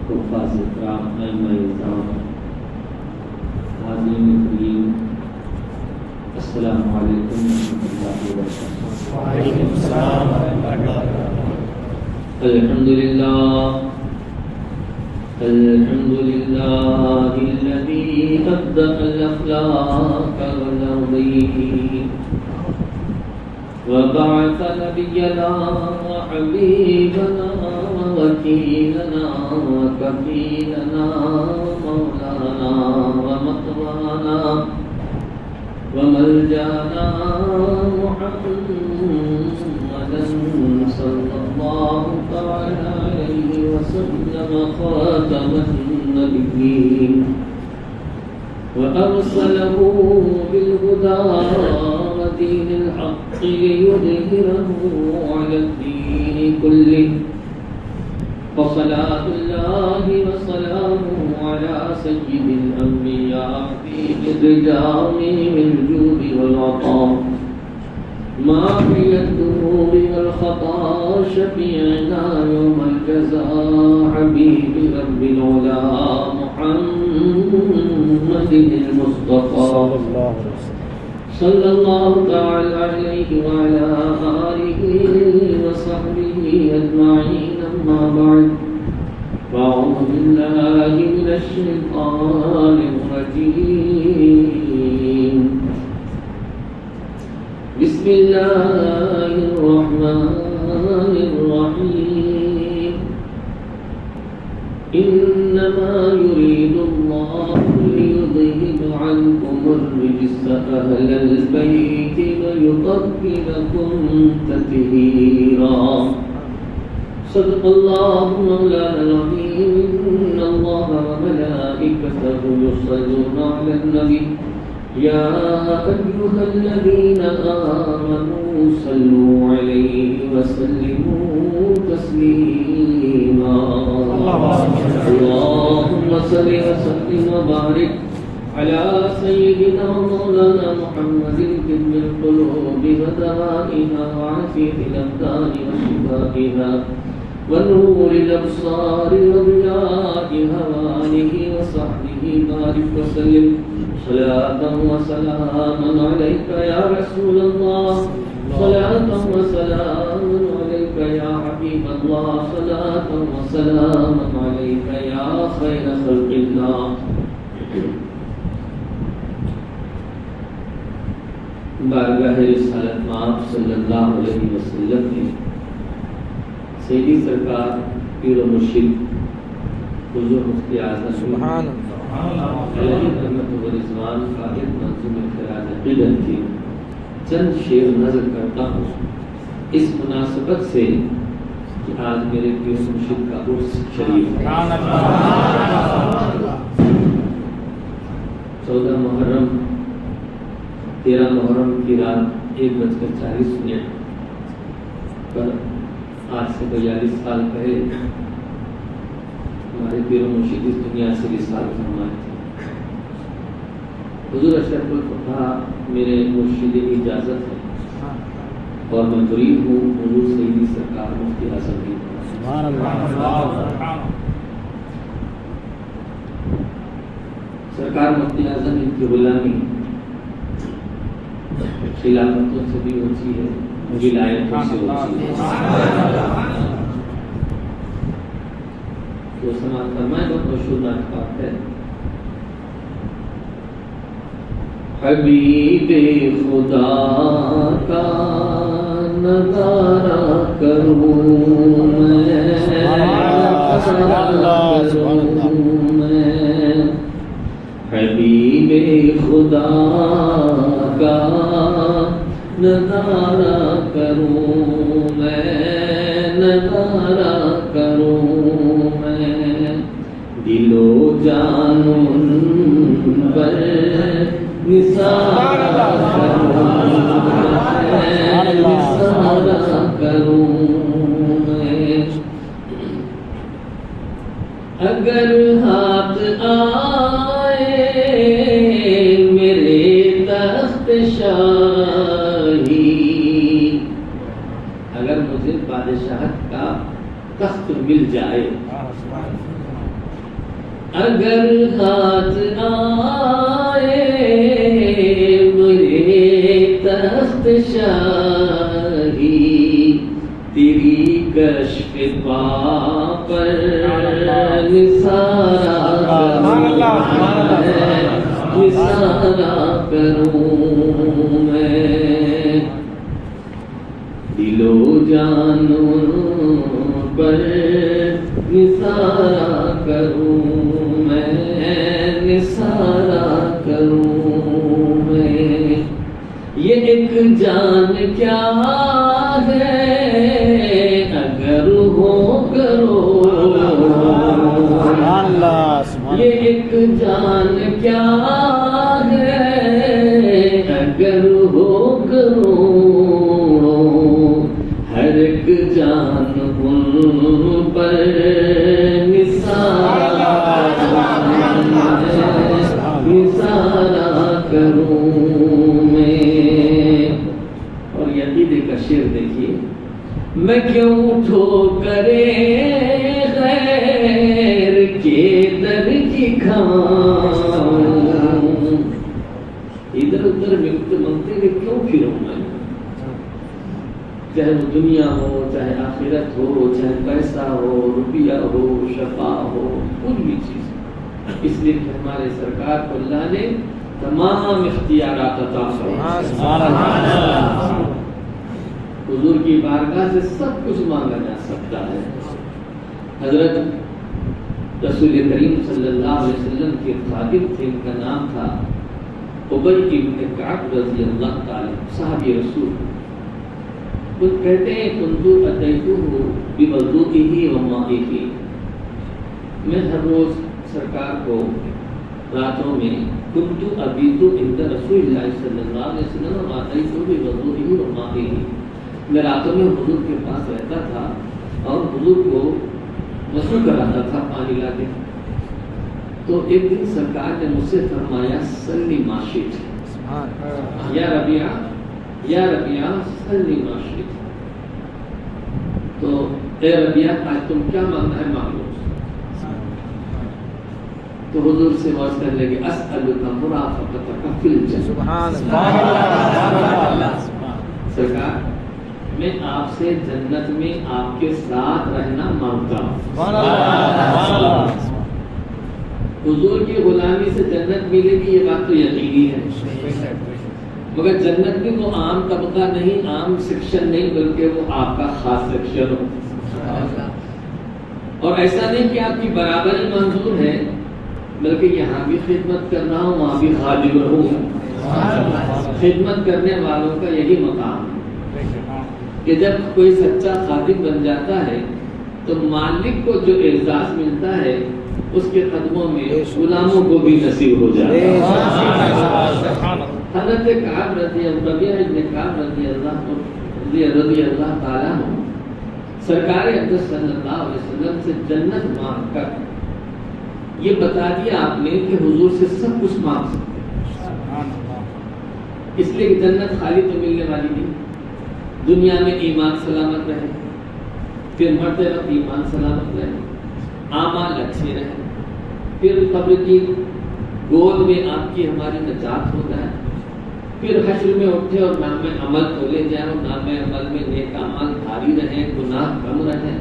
حفاظ کرام ائمہ اعظام حاضرین کریم السلام علیکم ورحمۃ اللہ وبرکاتہ۔ وعلیکم السلام ورحمۃ اللہ وبرکاتہ۔ الحمد للہ الذی ابدع الاخلاق والارضین وبعث نبینا وحبیبنا ووکیلنا وکفیلنا ومولانا ومطوانا وملجانا محمدا صلی اللہ تعالی علیہ وسلم خاتم النبیین وأرسله بالهدى ودين الحق ليظهره على الدين كله فصلاة الله وسلامه على سيد الأنبياء في الجامع الجود والعطاء ماحي الذنوب والخطا شفيعنا يوم الجزاء حبيب رب العلا محمد المصطفى صلى الله تعالى عليه وعلى آله وصحبه أجمعين أما بعد فأعوذ بالله من الشيطان الرجيم بسم الله الرحمن الرحيم إنما يريد الله ليذهب عنكم الرجس أهل البيت ويطهركم تطهيرا صدق الله مولانا العظيم إن الله وملائكته يصلون على النبي يا أيها الذين آمنوا صلوا عليه وسلموا تسليما اللهم صل وسلم وبارك على سيدنا مولانا محمد طب القلوب ودوائها وعافية الأبدان وشفائها ونور الأبصار وضيائها وآله وصحبه بارك وسلم صلاة وسلاما عليك يا رسول الله صلاة وسلام عليك يا حبيب الله صلاة وسلام عليك يا خير خلق الله بارگاہ رسالت مآب صلی اللہ علیہ وسلم نے سیدی سرکار پیر و مرشد حضور مفتی اعظم سبحان علیہ رحمت و رضوان قائد منظوم خراج عقیدت کی چند شعر نظر کرتا ہوں اس مناسبت سے کہ آج میرے پیر مرشد کا عرس شریف ہے 14 محرم 13 محرم کی رات 1:40 پر آج سے 42 سال پہلے ہمارے پیر و مرشد اس دنیا سے وصال فرمائے تھے۔ حضور اشرف الفقہا میرے مرشد اجازت ہے اور میں مرید ہوں حضور سیدی سرکار مفتی اعظم کی۔ سرکار مفتی اعظم ان کی غلامی خلافتوں سے بھی اونچی ہے، ولایتوں سے اونچی ہے۔ تو سماعت فرمائے بہت مشہور نعت پاک ہے، حبیب خدا کا نظارہ کروں میں، حبیب خدا کا نظارہ کروں میں، نظارہ کروں میں، دل و جان پر نثار کروں میں، اگر ہاتھ آئے میرے تخت شاہی، اگر مجھے بادشاہت کا تخت مل جائے اگر ہاتھ آئے میرے تخت شاہی تیری کشف پا پر نثارا کروں میں، دل و جان پر نثارا کروں میں، نثارا کروں میں، یہ ایک جان کیا ہے اگر ہو کرو، یہ ایک جان کیا ہے اگر ہو کرو، ہر ایک جان ان پر نثارا کروں میں۔ اور یقیدے کا شعر دیکھیے، میں کیوں ٹھوکرے غیر کے در کی کھاؤں، ادھر ادھر ملتے ہوئے کیوں پھروں میں، چاہے وہ دنیا ہو، چاہے آخرت ہو، چاہے پیسہ ہو، روپیہ ہو، شفا ہو، کوئی بھی چیز، اس لیے کہ ہمارے سرکار کو اللہ نے تمام اختیارات عطا فرمائے، حضور کی بارگاہ سے سب کچھ مانگا جا سکتا ہے۔ حضرت رسول کریم صلی اللہ علیہ وسلم کے خادم تھے، ان کا نام تھا ابی بن کعب رضی اللہ تعالی، صحابی رسول۔ وہ کہتے ہیں کنت اتیتہ بوضوئہ ومائہ، میں ہر روز سرکار کو راتوں میں کنت ابیت عند رسول اللہ صلی اللہ علیہ وسلم واتیتہ بوضوئہ ومائہ، میں راتوں میں حضور کے پاس رہتا تھا اور حضور کو وضو کراتا تھا پانی لا کے۔ تو ایک دن سرکار نے مجھ سے فرمایا سلی ما شئت، یا ربیعہ سلی ما شئت، تو اے ربیعہ آج تم کیا مانگنا ہے مانگ لو۔ تو حضور سے معاذ کرنے لگے اسألک مرافقتک فی الجنہ، سرکار میں آپ سے جنت میں آپ کے ساتھ رہنا مانگتا ہوں۔ حضور کی غلامی سے جنت ملے گی، یہ بات تو یقینی ہے، مگر جنت بھی وہ عام طبقہ نہیں، عام سیکشن نہیں، بلکہ وہ آپ کا خاص سیکشن ہو۔ اور ایسا نہیں کہ آپ کی برابری منظور ہے، بلکہ یہاں بھی خدمت کر رہا ہوں، وہاں بھی خادم رہوں گا۔ خدمت کرنے والوں کا یہی مقام ہے کہ جب کوئی سچا خادم بن جاتا ہے تو مالک کو جو اعزاز ملتا ہے اس کے قدموں میں غلاموں کو بھی نصیب ہو جاتا ہے۔ حضرت کعب رضی اللہ تعالیٰ عنہ سرکار اقدس صلی اللہ علیہ وسلم سے جنت مانگ کر یہ بتا دیا آپ نے کہ حضور سے سب کچھ مانگ سکتے ہیں، اس لیے کہ جنت خالی تو ملنے والی نہیں، دنیا میں ایمان سلامت رہے، پھر مرتے وقت ایمان سلامت رہے، اعمال اچھے رہے، پھر قبر کی گود میں آپ کی ہماری نجات ہو جائے، پھر حشر میں اٹھے اور نام عمل کھولے جائیں اور نام عمل میں نیک اعمال بھاری رہے، گناہ کم رہے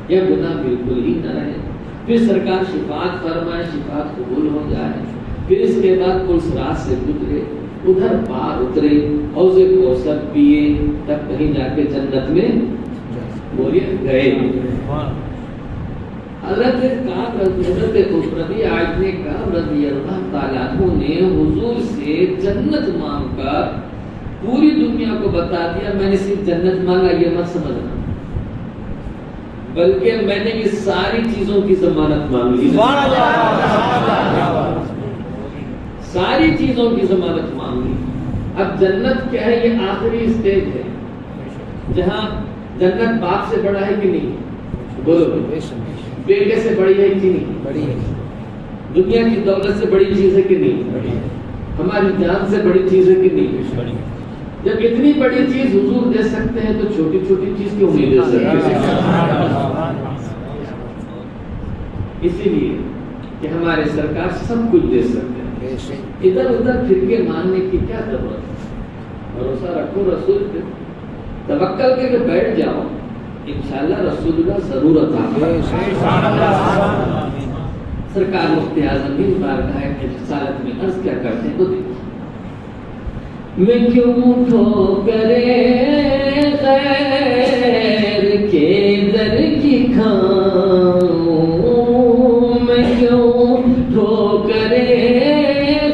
یا گناہ بالکل ہی نہ رہے، پھر سرکار شفاعت فرمائے، شفاعت قبول ہو جائے، پھر اس کے بعد پل صراط سے گزرے، ادھر پار اترے، حوض کوثر پیے، تب کہیں جا کے جنت میں بولیے گئے۔ حضرت ربیعہ نے کہا رضی اللہ تعالیٰ عنہ نے حضور سے جنت مانگ کر پوری دنیا کو بتا دیا، میں نے صرف جنت مانگا یہ مت سمجھنا، بلکہ میں نے یہ ساری چیزوں کی ضمانت مانگی، ساری چیزوں کی ضمانت مانگی۔ اب جنت کیا ہے؟ یہ آخری اسٹیج ہے جہاں جنت باپ سے بڑا ہے کہ نہیں؟ بولو، بیٹے سے بڑی ہے کہ نہیں؟ بڑی ہے۔ دنیا کی دولت سے بڑی چیز ہے کہ نہیں؟ بڑی ہے۔ ہماری جان سے بڑی چیز ہے کہ نہیں؟ بڑی ہے۔ جب اتنی بڑی چیز حضور دے سکتے ہیں تو چھوٹی چھوٹی چیز کیوں نہیں دے سکتے؟ اسی لیے کہ ہمارے سرکار سب کچھ دے سکتے ہیں، ادھر ادھر پھر کے ماننے کی کیا ضرورت ہے؟ بھروسہ رکھو رسول پہ، توکل کر کے بیٹھ جاؤ، انشاءاللہ رسول اللہ ضرور عطا فرمائے۔ سرکار مفتی اعظم بھی بارگاہ رسالت میں عرض کیا کرتے ہیں تو دیکھو، میں کیوں ٹھوکرے غیر کے در کی کھاؤں، میں کیوں ٹھوکرے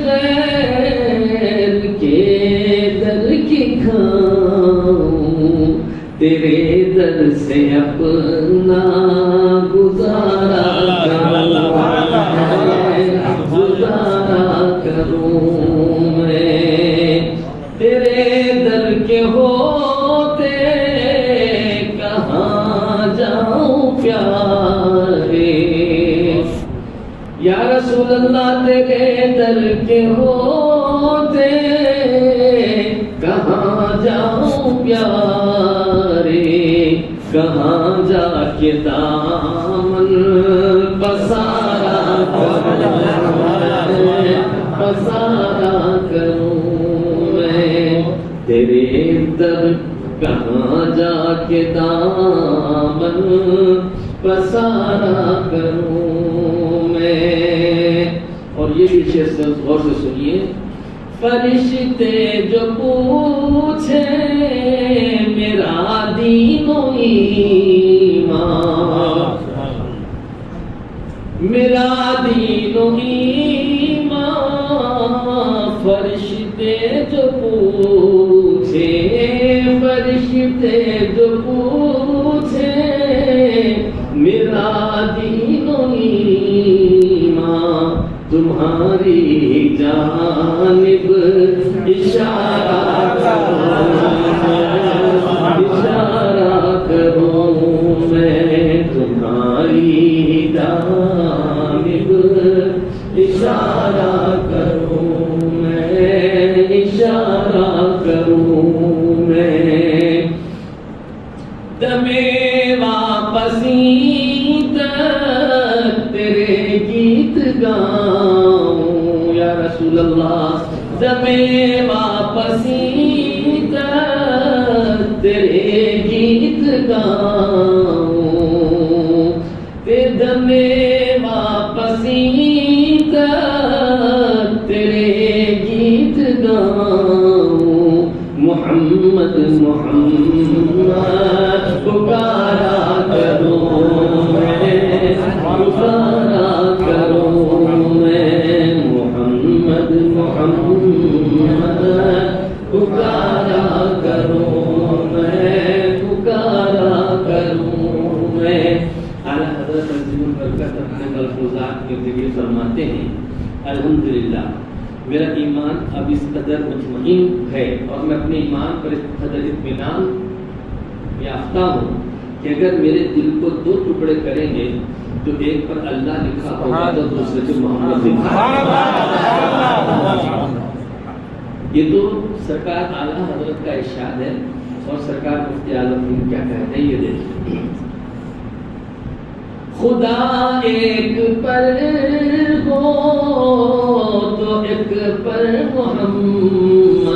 غیر کے در کی کھاؤں، تیرے در سے اپنا گزارا کروں میں، تیرے در کے ہوتے کہاں جاؤں پیارے، یا رسول اللہ تیرے در کے ہوتے کہاں جاؤں پیارے، کہاں جا کے دامن پسارا کروں میں، تیرے در کہاں جا کے دامن پسارا کروں میں۔ اور یہ بھی شعر غور سے سنیے، فرشتے جو پوچھے میرا دین و ایمان، میرا دین و ایمان، فرشتے جو پوچھے، فرشتے جو پوچھے میرا دین و ایمان، تمہاری جانب اشارہ کروں میں، تمہاری جانب اشارہ کروں میں، اشارہ کروں میں، دمِ واپسی تک تیرے گیت گاؤں، یا رسول اللہ دمِ واپسی تک تیرے گیت گاؤں، تیرے دمِ واپسی تک تیرے گیت گاؤں، محمد محمد پکارا کروں میں، پکارا کروں میں، محمد محمد پکارا کروں میں، پکارا کروں میں۔ اعلیٰ حضرت عظیم البرکت اپنے ملفوظات کے ذریعے فرماتے ہیں، الحمدللہ میرا ایمان اب اس قدر مطمئن ہے اور میں اپنے ایمان پر اس قدر اطمینان یافتہ ہوں کہ اگر میرے دل کو دو ٹکڑے کریں گے تو ایک پر اللہ لکھا ہوگا تو دوسرے پر محمد لکھا ہوگا۔ یہ تو سرکار اعلیٰ حضرت کا ارشاد ہے، اور سرکار مفتی اعظم کیا کہتے ہیں یہ دیکھیں، خدا ایک پر ہو تو ایک پر محمد،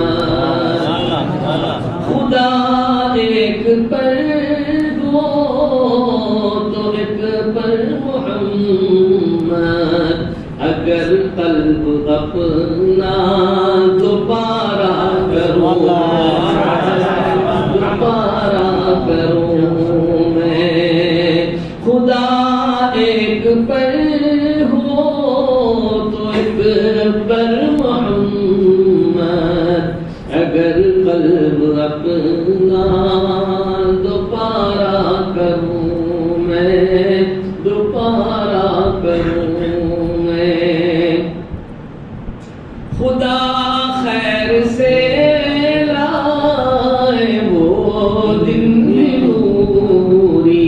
خدا ایک پر ہو تو ایک پر محمد، اگر قلب اپنا دوبارہ کروں، دوبارہ کروں میں، خدا ایک پر ہو تو ایک پر محمد، اگر قلب اپنا دوبارہ کروں میں، دوبارہ کروں میں، خدا خیر سے لائے وہ دن نوری۔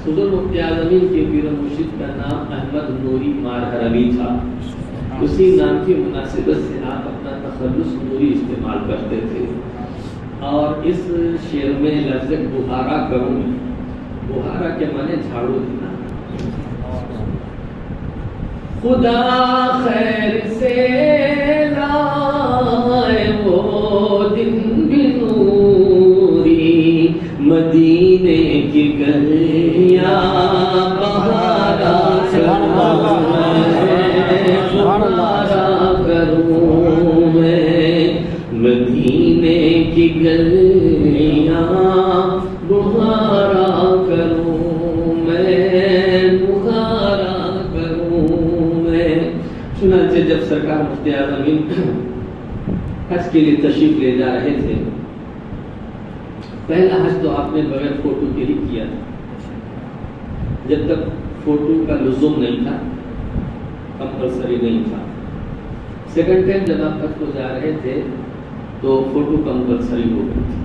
صدر مفتی اعظمین کے پیر و مرشد کا نام احمد نوری مارحرمی تھا، اسی نام کی مناسبت سے آپ اپنا تخلص نوری استعمال کرتے تھے، اور اس شعر میں لفظ بہارا کروں میں، بہارا کے معنی جھاڑو دینا، خدا خیر سے لائے وہ دن بھی نوری، مدینے کی گلیاں بہارا کروں میں، مدینے کی گلیاں بہارا کروں میں، بہارا کروں میں۔ چنانچہ جب سرکار مفتی اعظم حج کے لیے تشریف لے جا رہے تھے، پہلا حج تو آپ نے بغیر فوٹو کے ہی کیا تھا، جب تک فوٹو کا لزوم نہیں تھا، کمپلسری نہیں تھا۔ سیکنڈ ٹائم جب آپ حج کو جا رہے تھے تو فوٹو کمپلسری ہو گئی تھی۔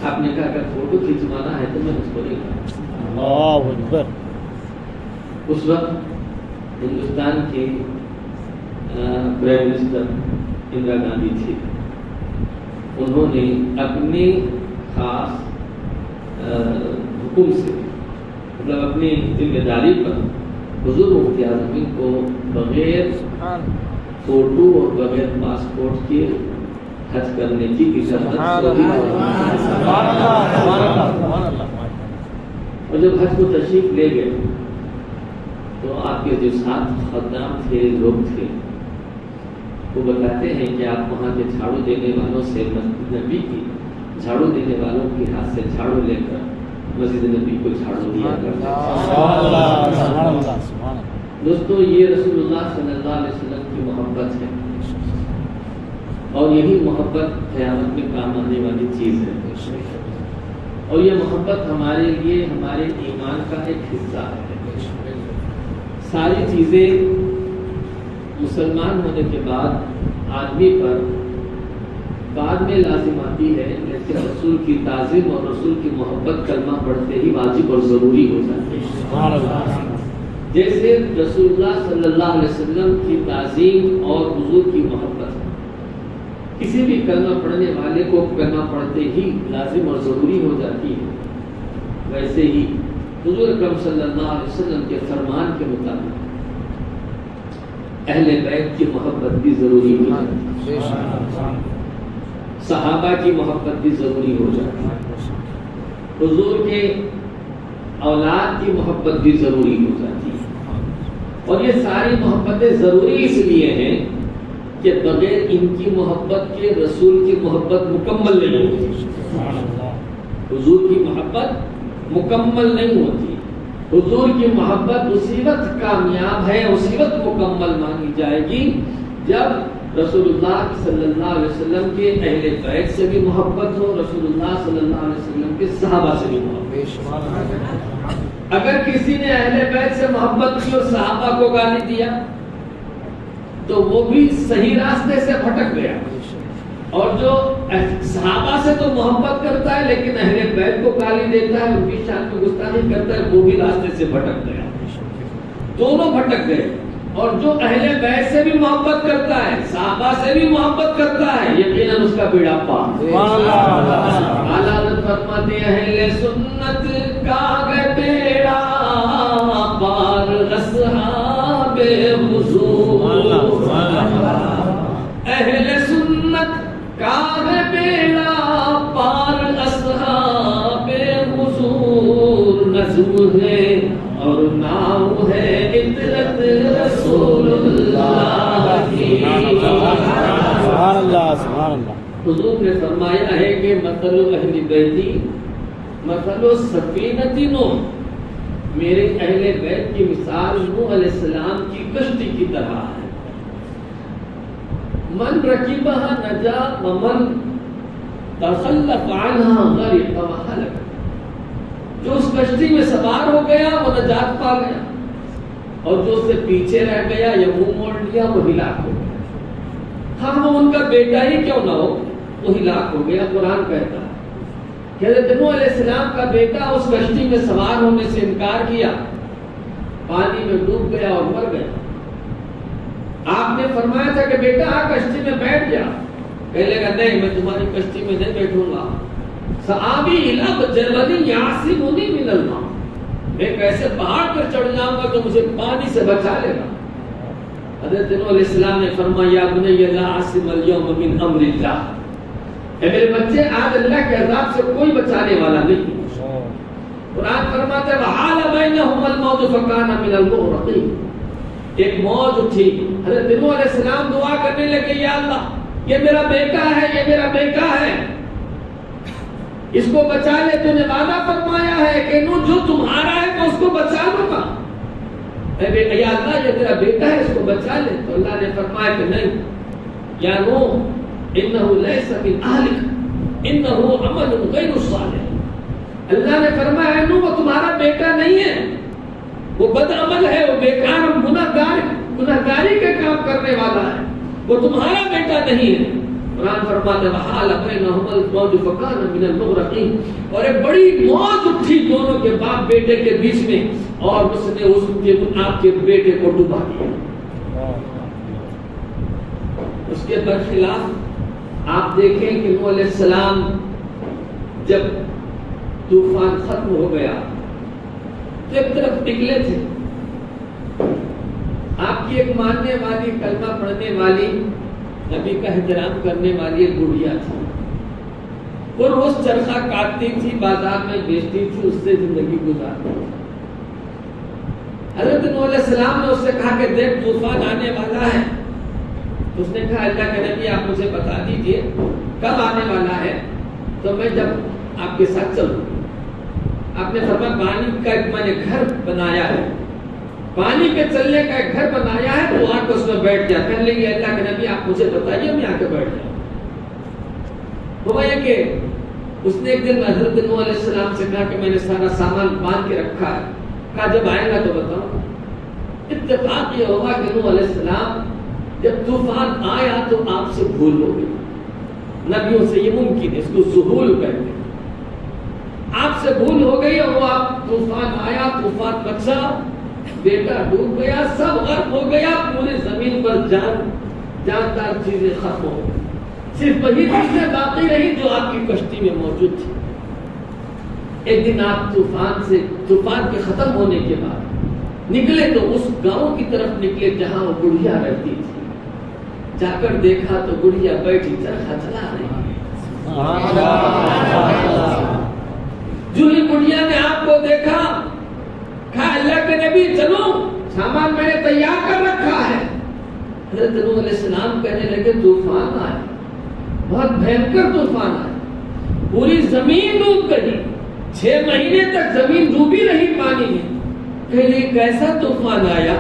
آپ نے کہا اگر فوٹو کھینچوانا ہے تو میں اس کو نہیں کروں۔ اللہ اکبر۔ اس وقت ہندوستان کے پرائم منسٹر اندرا گاندھی تھی، انہوں نے اپنے خاص حکم سے، مطلب اپنی ذمہ داری پر حضور مفتی اعظم کو بغیر فوٹو اور بغیر پاسپورٹ کے حج کرنے کی اجازت دی۔ اور جب حج کو تشریف لے گئے تو آپ کے جو ساتھ خدام تھے، لوگ تھے، وہ بتاتے ہیں کہ آپ وہاں کے جھاڑو دینے والوں سے مسجد نبی کی، جھاڑو دینے والوں کے ہاتھ سے جھاڑو لے کر مسجد نبی کو جھاڑو دیا کرتے تھے۔ دوستو، یہ رسول اللہ صلی اللہ علیہ وسلم کی محبت ہے، اور یہی محبت قیامت میں کام آنے والی چیز ہے، اور یہ محبت ہمارے لیے ہمارے ایمان کا ایک حصہ ہے۔ ساری چیزیں مسلمان ہونے کے بعد آدمی پر بعد میں لازم آتی ہے، لیکن رسول کی تعظیم اور رسول کی محبت کلمہ پڑھتے ہی واجب اور ضروری ہو جاتی ہے۔ جیسے رسول اللہ صلی اللہ علیہ وسلم کی تعظیم اور حضور کی محبت کسی بھی کلمہ پڑھنے والے کو کلمہ پڑھتے ہی لازم اور ضروری ہو جاتی ہے، ویسے ہی حضور اکرم صلی اللہ علیہ وسلم کے فرمان کے مطابق اہل بیت کی محبت بھی ضروری ہو جاتی ہے، صحابہ کی محبت بھی ضروری ہو جاتی ہے، حضور کے اولاد کی محبت بھی ضروری ہو جاتی ہے۔ اور یہ ساری محبتیں ضروری اس لیے ہیں کہ بغیر ان کی محبت کے رسول کی محبت مکمل نہیں ہوتی، حضور کی محبت مکمل نہیں ہوتی۔ حضور کی محبت اسی وقت کامیاب ہے، اسی وقت مکمل مانی جائے گی جب رسول اللہ صلی اللہ علیہ وسلم کے اہل بیت سے بھی محبت ہو، رسول اللہ صلی اللہ علیہ وسلم کے صحابہ سے بھی محبت۔ اگر کسی نے اہل بیت سے محبت کی اور صحابہ کو گالی دیا تو وہ بھی صحیح راستے سے بھٹک گیا، اور جو صحابہ سے تو محبت کرتا ہے لیکن اہل بیت کو گالی دیتا ہے، ان کی شان میں گستاخی کرتا ہے، وہ بھی راستے سے بھٹک گیا، دونوں بھٹک گئے۔ اور جو اہل بیت سے بھی محبت کرتا ہے، صحابہ سے بھی محبت کرتا ہے، یقیناً اس کا بیڑا پار۔ اعلیٰ حضرت فرماتے ہیں اہل سنت کا بیڑا پار اصحاب حضور، اہل سنت کا بیڑا پار اصحاب حضور، نظم ہے اور نام ہے عطرت رسول اللہ کی۔ سبحان اللہ، سبحان اللہ۔ حضور نے فرمایا ہے کہ مثل اہل بیتی مثل سفینۃ نوح، میرے اہل بیت کی مثال نوح علیہ السلام کی کشتی کی طرح ہے۔ من رکبها نجا ومن تخلف عنها غرق وهلك، جو اس کشتی میں سوار ہو گیا وہ نجات پا گیا، اور جو اس سے پیچھے رہ گیا یا منہ موڑ لیا وہ ہلاک ہو گیا۔ ہاں وہ ان کا بیٹا ہی کیوں نہ ہو، وہ ہلاک ہو گیا۔ قرآن کہتا ہے کہ حضرت نوح علیہ السلام کا بیٹا اس کشتی میں سوار ہونے سے انکار کیا، پانی میں ڈوب گیا اور مر گیا۔ آپ نے فرمایا تھا کہ بیٹا کشتی میں بیٹھ جا، کہنے لگا نہیں میں تمہاری کشتی میں نہیں بیٹھوں گا۔ سآوی الی جبل یعصمنی من الماء، میں کیسے پہاڑ پر چڑھ جاؤں گا تو مجھے پانی سے بچا لے گا. حضرت نوح علیہ السلام نے فرمایا یا بنی لا عاصم اليوم من امر اللہ، اے میرے بچے آج اللہ کے عذاب سے کوئی بچانے والا نہیں. قرآن فرماتا ہے وحال بینہم الموت فکان من المغرقین. ایک موج اٹھی، حضرت نوح علیہ السلام دعا کرنے لگے یا اللہ یہ میرا بیٹا ہے، یہ میرا بیٹا ہے، اس کو بچا لے. تو نے وعدہ فرمایا ہے کہ نوح جو تمہارا ہے میں اس کو بچا لوں گا. یا اللہ یہ میرا بیٹا ہے، اس کو بچا لے. تو اللہ نے فرمایا کہ نہیں یا نوح انہ لیس من اہلک انہ عمل غیر صالح. اللہ نے فرمایا نوح وہ تمہارا بیٹا نہیں ہے، وہ بد عمل ہے، وہ بیکار گناہگاری کے کام کرنے والا ہے، وہ تمہارا بیٹا نہیں ہے. قرآن فرماتا ہے وحال بینہم الموج فکان من المغرقین. اور ایک بڑی موج اٹھی دونوں کے باپ بیٹے کے بیچ میں، اور اس نے آپ کے بیٹے کو ڈبا دیا. اس کے برخلاف آپ دیکھیں کہ نوح علیہ السلام جب طوفان ختم ہو گیا تو ایک طرف نکلے تھے. آپ کی ایک ماننے والی، کلمہ پڑھنے والی، نبی کا احترام کرنے والی ایک بڑھیا تھی. وہ روز چرخہ کاٹتی تھی، بازار میں بیچتی تھی، اس سے زندگی گزارتی تھی. حضرت نوح علیہ السلام نے اس سے کہا کہ دیکھ طوفان آنے والا ہے. اس نے کہا اللہ کے نبی آپ مجھے بتا دیجئے کب آنے والا ہے تو میں جب آپ کے ساتھ چلوں. آپ نے فرمایا پانی کا ایک میں نے گھر بنایا ہے، پانی کے چلنے کا ایک گھر بنایا ہے، تو آ کے اس میں بیٹھ جا. کہنے لگی اللہ کے نبی آپ مجھے بتائیے میں آ کے بیٹھ جاؤں. ہوا یہ کہ اس نے ایک دن حضرت نوح علیہ السلام سے کہا کہ میں نے سارا سامان باندھ کے رکھا ہے. کہا جب آئے گا تو بتاؤ. اتفاق یہ ہوا کہ نوح علیہ السلام جب طوفان آیا تو آپ سے بھول ہو گئی. نبیوں سے یہ ممکن ہے، اس کو ظہول کہتے ہیں. آپ سے بھول ہو گئی اور وہ آپ طوفان آیا، طوفان بچا، بیٹا ڈوب گیا، سب غرق ہو گیا، پورے زمین پر جاندار چیزیں ختم ہو گئی. صرف وہی چیزیں باقی رہی جو آپ کی کشتی میں موجود تھی. ایک دن آپ طوفان کے ختم ہونے کے بعد نکلے تو اس گاؤں کی طرف نکلے جہاں وہ بڑھیا رہتی تھی. جا کر دیکھا تو بڑھیا بیٹھی چرخہ چلا رہی. جو ہی بڑھیا نے آپ کو دیکھا کہا اللہ کے نبی چلو سامان میں نے تیار کر رکھا ہے. حضرت نوح علیہ السلام کہنے لگے طوفان آیا، بہت بھینکر طوفان آیا، پوری زمین ڈوب گئی، 6 مہینے تک زمین ڈوبی رہی پانی میں. کہنے لگے کیسا طوفان آیا،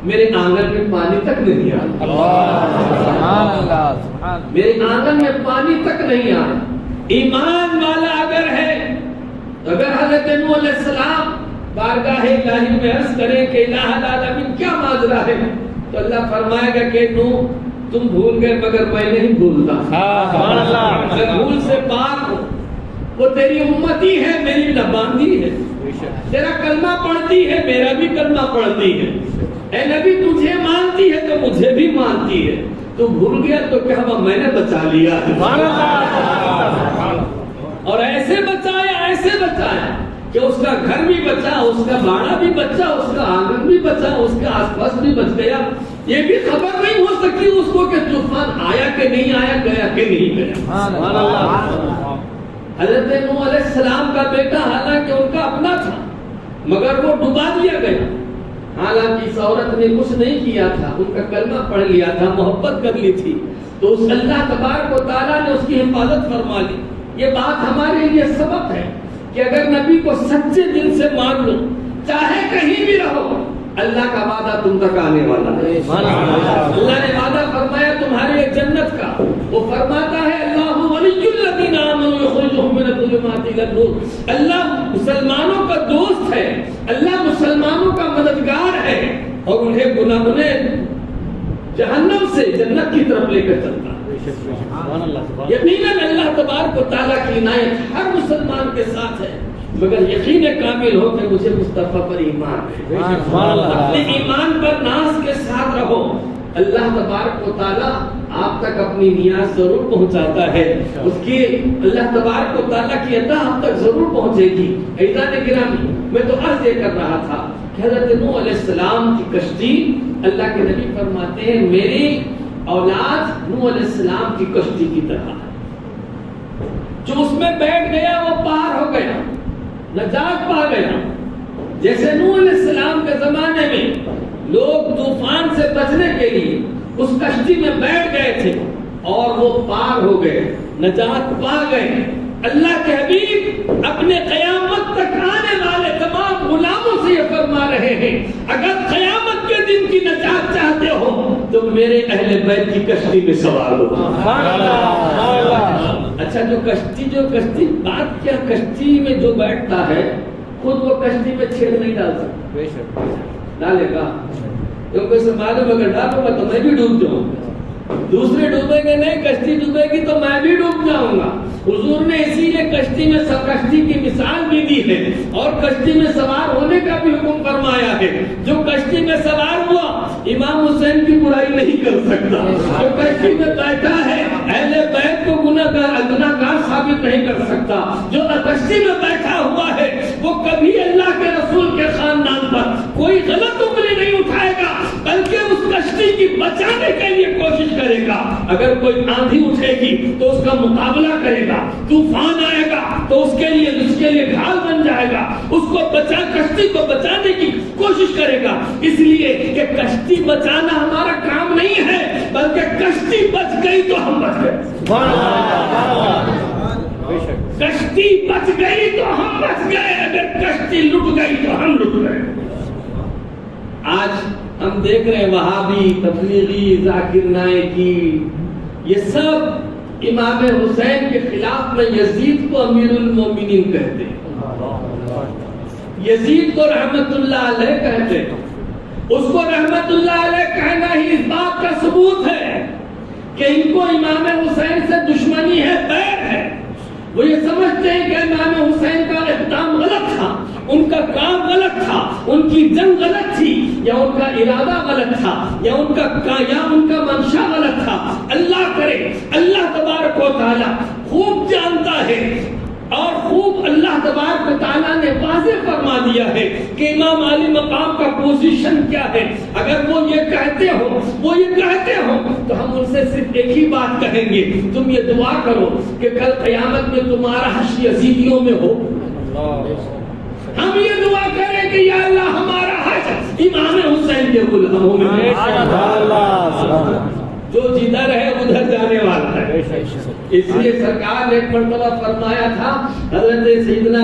میرے آنگن میں پانی تک نہیں آیا. میرے آنگن میں پانی تک نہیں آیا. ایمان والا اگر ہے، اگر حضرت نوح علیہ السلام بارگاہ الہی میں عرض کریں کہ الہ العالمین کیا ماجرا ہے، تو اللہ فرمائے گا کہ نوح تم بھول گئے مگر میں نہیں بھولتا. میں بھول سے پاک ہوں. وہ تیری امتی ہے، میری نباندی ہے. تیرا کلمہ پڑھتی ہے، میرا بھی کلمہ پڑھتی ہے. اے نبی تجھے مانتی ہے تو مجھے بھی مانتی ہے. تو بھول گیا تو کہا میں نے بچا لیا. اور ایسے بچایا کہ اس کا گھر بھی بچا، اس کا باڑا بھی بچا، اس کا آنگن بھی بچا، اس کا آس پاس بھی بچ گیا. یہ بھی خبر نہیں ہو سکتی اس کو کہ طوفان آیا کہ نہیں آیا، گیا کہ نہیں گیا. حضرت نوح علیہ السلام کا بیٹا حالانکہ ان کا اپنا تھا مگر وہ ڈبا دیا گیا. حالانکہ اس عورت نے کچھ نہیں کیا تھا، ان کا کلمہ پڑھ لیا تھا، محبت کر لی تھی، تو اس اللہ تبارک و تعالیٰ نے اس کی حفاظت فرما لی. یہ بات ہمارے لیے سبق ہے کہ اگر نبی کو سچے دل سے مان لو، چاہے کہیں بھی رہو، اللہ کا وعدہ تم تک آنے والا ہے. اللہ نے وعدہ فرمایا تمہارے لیے جنت کا. وہ فرماتا ہے اللہ ولی الذین آمنوا یخرجهم من الظلمات الی النور. اللہ مسلمانوں کا دوست ہے، اللہ مسلمانوں کا مددگار ہے اور انہیں جہنم سے جنت کی طرف لے کر چلتا ہے. یقیناً اللہ تبارک و تعالیٰ کی عنایت ہر مسلمان کے ساتھ ہے، مگر یقین کامل ہو کہ مجھے مصطفیٰ پر ایمان ہے. اپنے ایمان پر ناز کے ساتھ رہو. اللہ تبارک و تعالیٰ آپ تک اپنی نیاز ضرور پہنچاتا ہے، اس کی اللہ تبارک و تعالیٰ کی عطا آپ تک ضرور پہنچے گی۔ عزیزان گرامی، میں تو عرض یہ کر رہا تھا کہ حضرت نوح علیہ السلام کی کشتی، اللہ کے نبی فرماتے ہیں میری اولاد نوح علیہ السلام کی کشتی کی طرح ہے، جو اس میں بیٹھ گیا وہ پار ہو گیا، نجات پا گیا۔ جیسے نوح علیہ السلام کے زمانے میں لوگ طوفان سے بچنے کے لیے اس کشتی میں بیٹھ گئے تھے اور وہ پار ہو گئے، نجات پا گئے۔ اللہ کے حبیب اپنے قیامت تک آنے والے تمام غلاموں سے یہ فرما رہے ہیں اگر قیامت کے دن کی نجات چاہتے ہو تو میرے اہل بیت کی کشتی میں سوار ہو۔ اچھا، جو کشتی بات کیا، کشتی میں جو بیٹھتا ہے خود وہ کشتی میں چھیڑ نہیں ڈال سکتا، ڈالے گا کیونکہ سے معلوم اگر ڈالوں گا تو میں بھی ڈوب جاؤں گا، دوسرے ڈوبیں گے نہیں، کشتی ڈوبے گی تو میں بھی ڈوب جاؤں گا۔ حضور نے اسی لیے کشتی کی مثال بھی دی ہے اور کشتی میں سوار ہونے کا بھی حکم فرمایا ہے۔ جو کشتی میں سوار ہوا امام حسین کی برائی نہیں کر سکتا، جو کشتی میں بیٹھا ہے اہل بیت کو گناہگار ثابت نہیں کر سکتا، جو کشتی میں بیٹھا ہوا ہے وہ کبھی اللہ کے رسول کے خاندان پر کوئی غلط انگلی نہیں اٹھائے گا بلکہ اس کشتی کی بچانے کے لیے کوشش کرے گا۔ اگر کوئی آندھی اٹھے گی تو اس کا مقابلہ کرے گا، طوفان آئے گا تو اس کے لیے ڈھال بن جائے گا، اس کو کشتی کو بچانے کی کوشش کرے گا۔ اس لیے کہ کشتی بچانا ہمارا کام نہیں ہے بلکہ کشتی بچ گئی تو ہم بچ گئے، کشتی بچ گئی تو ہم بچ گئے، اگر کشتی لٹ گئی تو ہم لٹ گئے۔ آج ہم دیکھ رہے ہیں وہابی، تبلیغی، ذاکر نائکی، یہ سب امام حسین کے خلاف میں یزید کو امیر المومنین کہتے ہیں، یزید کو رحمت اللہ علیہ کہتے ہیں۔ اس کو رحمت اللہ علیہ کہنا ہی اس بات کا ثبوت ہے کہ ان کو امام حسین سے دشمنی ہے، بیر ہے۔ وہ یہ سمجھتے ہیں کہ امام حسین کا اقدام غلط تھا، ان کا کام غلط تھا، ان کی جنگ غلط تھی، یا ان کا ارادہ غلط تھا، یا ان کا منشا غلط تھا۔ اللہ کرے، اللہ تبارک و تعالیٰ خوب جانتا ہے اور خوب اللہ تبارک و تعالیٰ نے واضح فرما دیا ہے کہ امام علی مقام کا پوزیشن کیا ہے۔ اگر وہ یہ کہتے ہو تو ہم ان سے صرف ایک ہی بات کہیں گے، تم یہ دعا کرو کہ کل قیامت میں تمہارا حشر یزیدیوں میں ہو۔ ہم یہ دعا کریں کہ یا اللہ ہمارا حشر امام حسین کے غلاموں میں، جو جدھر ہے ادھر جانے والا ہے۔ اس لیے سرکار نے ایک مرتبہ فرمایا تھا، حضرت سیدنا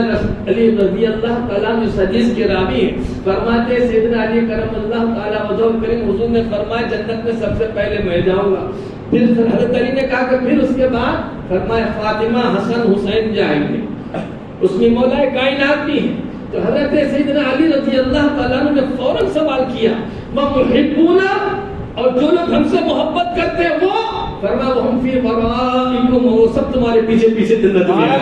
علی رضی اللہ تعالیٰ عنہ اس حدیث کے راوی ہیں، فرماتے ہیں سیدنا علی کرم اللہ تعالیٰ وجہ کریم، حضور نے فرمایا جنت میں سب سے پہلے میں جاؤں گا۔ پھر حضرت علی نے کہا کہ پھر اس کے بعد فرمایا فاطمہ، حسن، حسین جائیں گے، اس میں مولا کائنات بھی ہے۔ تو حضرت سیدنا علی رضی اللہ تعالیٰ عنہ نے فوراً سوال کیا، وَمُحِبُّونَ، اور جو لوگ ہم سے محبت کرتے ہیں وہ فرمایا وَهُمْ فِي وَرَائِكُمْ، وہ سب تمہارے پیچھے پیچھے جنت میں ہیں۔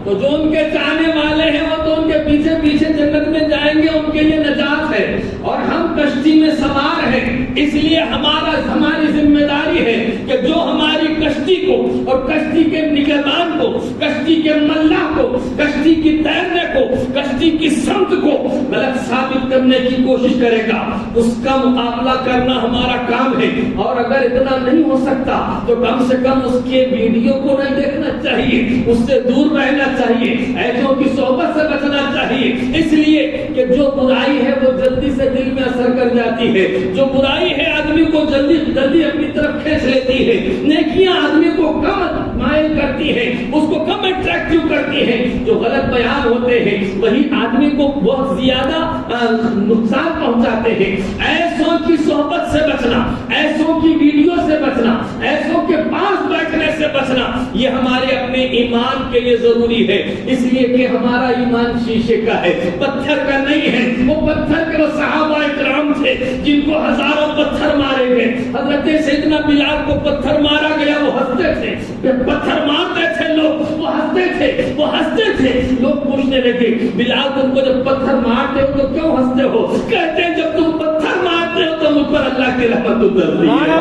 تو جو ان کے چاہنے والے ہیں وہ تو ان کے پیچھے پیچھے جنت میں جائیں گے، ان کے لیے نجات ہے۔ اور ہم کشتی میں سوار ہیں، اس لیے ہماری ذمہ داری ہے کہ جو ہماری کشتی کو اور کشتی کے نگہبان کو، کشتی کے ملاح کو، کشتی کی تیرنے کو، کشتی کی سمت کو غلط ثابت کرنے کی کوشش کرے گا، اس کا مقابلہ کرنا ہمارا کام ہے۔ اور اگر اتنا نہیں ہو سکتا تو کم سے کم اس کے ویڈیو کو نہیں دیکھنا چاہیے، اس سے دور رہنا چاہیے، ایسوں کی صحبت سے بچنا چاہیے، اس لیے کہ جو برائی ہے وہ جلدی سے دل میں اثر کر جاتی ہے، جو برائی ہے آدمی کو جلدی اپنی طرف کھینچ لیتی ہے، نیکیاں آدمی کو کم مائل کرتی ہے، اس کو کم اٹریکٹیو کرتی ہے۔ جو غلط بیان ہوتے ہیں وہی آدمی کو بہت زیادہ نقصان پہنچاتے ہیں۔ ایسوں کی صحبت سے بچنا، ایسوں کی ویڈیو سے بچنا، ایسوں کے پاس بیٹھنے سے بچنا، یہ ہمارے اپنے ایمان کے لیے ضروری ہے، اس لیے کہ ہمارا ایمان شیشے کا ہے، پتھر کا نہیں ہے۔ وہ پتھر کے وہ صحابہ کرام تھے جن کو ہزاروں پتھر مارے گئے، حضرت سیدنا بلال کو پتھر مارا گیا، وہ ہنستے تھے، جب پتھر مارتے تھے لوگ وہ ہنستے تھے۔ لوگ پوچھنے لگے بلال تم کو جب پتھر مارتے ہو تو کیوں ہنستے ہو؟ کہتے ہیں جب تم پتھر مارتے ہو تو ان پر اللہ کی رحمت اترتی ہے۔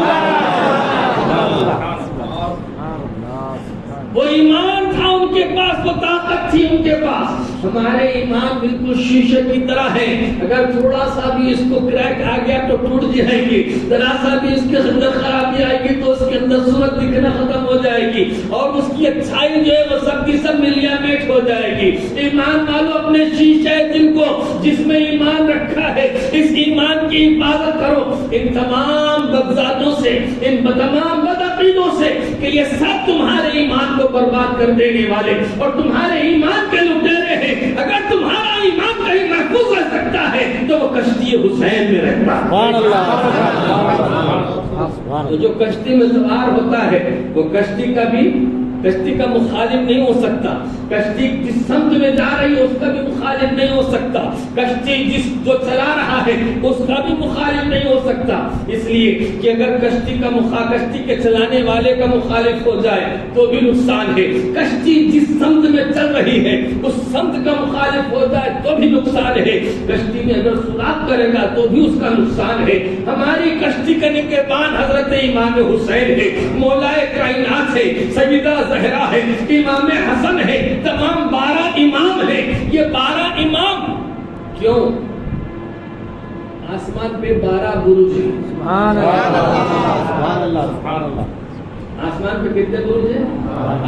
وہ ایمان تھا ان کے پاس، وہ طاقت تھی ان کے پاس۔ ہمارے ایمان بالکل شیشے کی طرح ہے، اگر تھوڑا سا بھی اس کو کریک آ گیا تو ٹوٹ جائے گی، ذرا سا بھی اس کے اندر خرابی آئے گی تو اس کے اندر صورت دکھنا ختم ہو جائے گی، اور اس کی اچھائی جو ہے وہ سب کی سب ملیا میٹ ہو جائے گی۔ ایمان والو اپنے شیشے دل کو جس میں ایمان رکھا ہے، اس ایمان کی حفاظت کرو ان تمام بدذاتوں سے، ان تمام بدعقیدوں سے کہ یہ سب تمہارے ایمان کو برباد کر دینے والے اور تمہارے ایمان کے لٹیرے ہیں۔ اگر تمہارا ایمان کہیں محفوظ رہ سکتا ہے تو وہ کشتی حسین میں رہتا ہے۔ تو جو کشتی میں سوار ہوتا ہے وہ کشتی کا مخالف نہیں ہو سکتا، کشتی جس سمت میں جا رہی ہے اس کا بھی مخالف نہیں ہو سکتا، کشتی جو چلا رہا ہے اس کا بھی مخالف نہیں ہو سکتا، اس لیے کہ اگر کشتی کے چلانے والے کا مخالف ہو جائے تو بھی نقصان ہے، کشتی جس سمت میں چل رہی ہے اس سمت کا مخالف ہو جائے تو بھی نقصان ہے، کشتی میں اگر سوراخ کرے گا تو بھی اس کا نقصان ہے۔ ہماری کشتی کا نگہبان حضرت امام حسین ہے، مولا کائنات ہے، سیدہ زہرا ہے، امام حسن ہے، تمام 12 امام ہے۔ یہ 12 امام کیوں؟ آسمان پہ 12 برج ہیں۔ سبحان اللہ، سبحان اللہ۔ آسمان پہ کتنے برج ہیں؟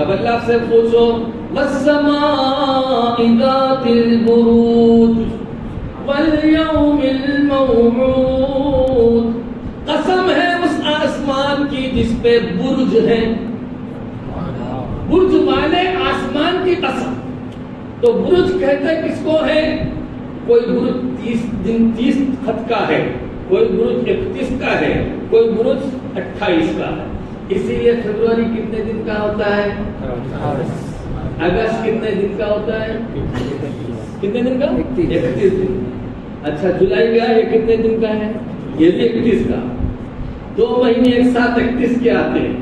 اب اللہ سے پوچھو والسماء ذات البروج والیوم الموعود، قسم ہے اس آسمان کی جس پہ برج ہے، برج والے آسمان کی قسم۔ تو برج کہتے کس کو ہے؟ کوئی برج 30 خط کا ہے، کوئی برج 31 کا ہے، کوئی برج 28 کا ہے۔ اسی لیے فروری کتنے دن کا ہوتا ہے؟ اگست کتنے دن کا ہوتا ہے؟ کتنے دن کا؟ 31 دن۔ اچھا جولائی کا یہ کتنے دن کا ہے؟ یہ بھی 31 کا۔ 2 مہینے ایک ساتھ 31 کے آتے ہیں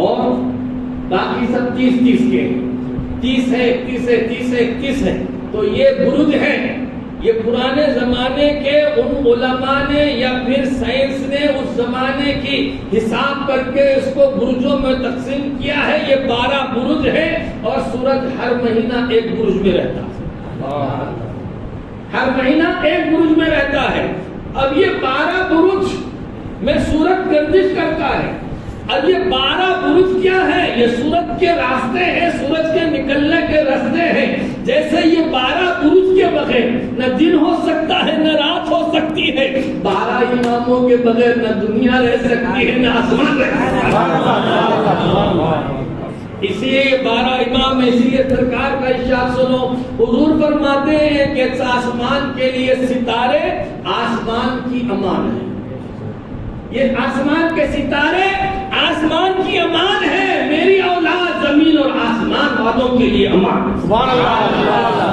اور باقی سب 30 کے، 30 ہے، 31 ہے، 30 ہے، 31 ہے۔ تو یہ برج ہے، یہ پرانے زمانے کے ان علماء نے یا پھر سائنس نے اس زمانے کی حساب کر کے اس کو برجوں میں تقسیم کیا ہے۔ یہ 12 برج ہے اور سورج ہر مہینہ ایک برج میں رہتا ہے، ہر مہینہ ایک برج میں رہتا ہے۔ اب یہ 12 برج میں سورج گردش کرتا ہے۔ اب یہ 12 برج کیا ہے؟ یہ سورج کے راستے ہیں، سورج کے نکلنے کے راستے ہیں۔ جیسے یہ 12 برج کے بغیر نہ دن ہو سکتا ہے نہ رات ہو سکتی ہے، 12 اماموں کے بغیر نہ دنیا رہ سکتی ہے نہ آسمان رہ سکتا ہے۔ اسی لیے 12 امام، اسی لیے سرکار کا ارشاد سنو، حضور فرماتے ہیں کہ آسمان کے لیے ستارے آسمان کی امان ہے۔ یہ آسمان کے ستارے آسمان کی امان ہے، میری اولاد زمین اور آسمان والوں کے لیے امان ہے۔ سبحان اللہ۔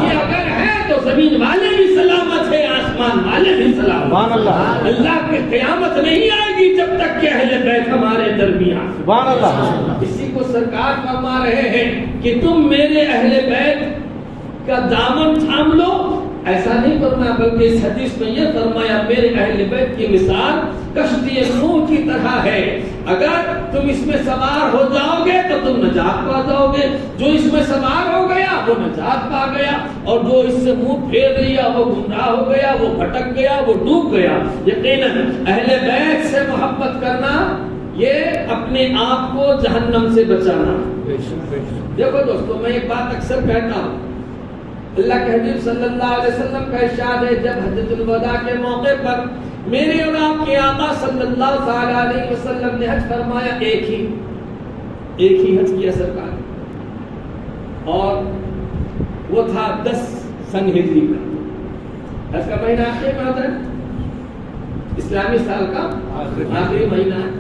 یہ اگر ہے تو زمین والے بھی سلامت ہے، آسمان والے بھی سلامت۔ سبحان اللہ۔ اللہ کی قیامت نہیں آئے گی جب تک کہ اہل بیت ہمارے درمیان۔ سبحان اللہ۔ اسی کو سرکار فرما رہے ہیں کہ تم میرے اہل بیت کا دامن تھام لو، ایسا نہیں فرمایا بلکہ اس حدیث میں یہ فرمایا میرے اہل بیت کی مثال کشتی نوح کی طرح ہے، اگر تم اس میں سوار ہو جاؤ گے تو تم نجات پا جاؤ گے، جو اس میں سوار ہو گیا وہ نجات پا گیا، اور جو اس سے منہ پھیر لیا وہ گمراہ ہو گیا، وہ بھٹک گیا، وہ ڈوب گیا۔ یقیناً اہل بیت سے محبت کرنا یہ اپنے آپ کو جہنم سے بچانا۔ دیکھو دوستو، میں ایک بات اکثر کہتا ہوں، اللہ کے حبیب صلی اللہ علیہ وسلم کا ارشاد ہے جب حجۃ الوداع کے موقع پر میرے اور آپ کے آقا صلی اللہ تعالی علیہ وسلم نے حج فرمایا، ایک ہی حج کیا سرکار، اور وہ تھا 10 سن ہجری کا۔ حج کا مہینہ آخری میں ہوتا ہے، اسلامی سال کا آخری مہینہ ہے۔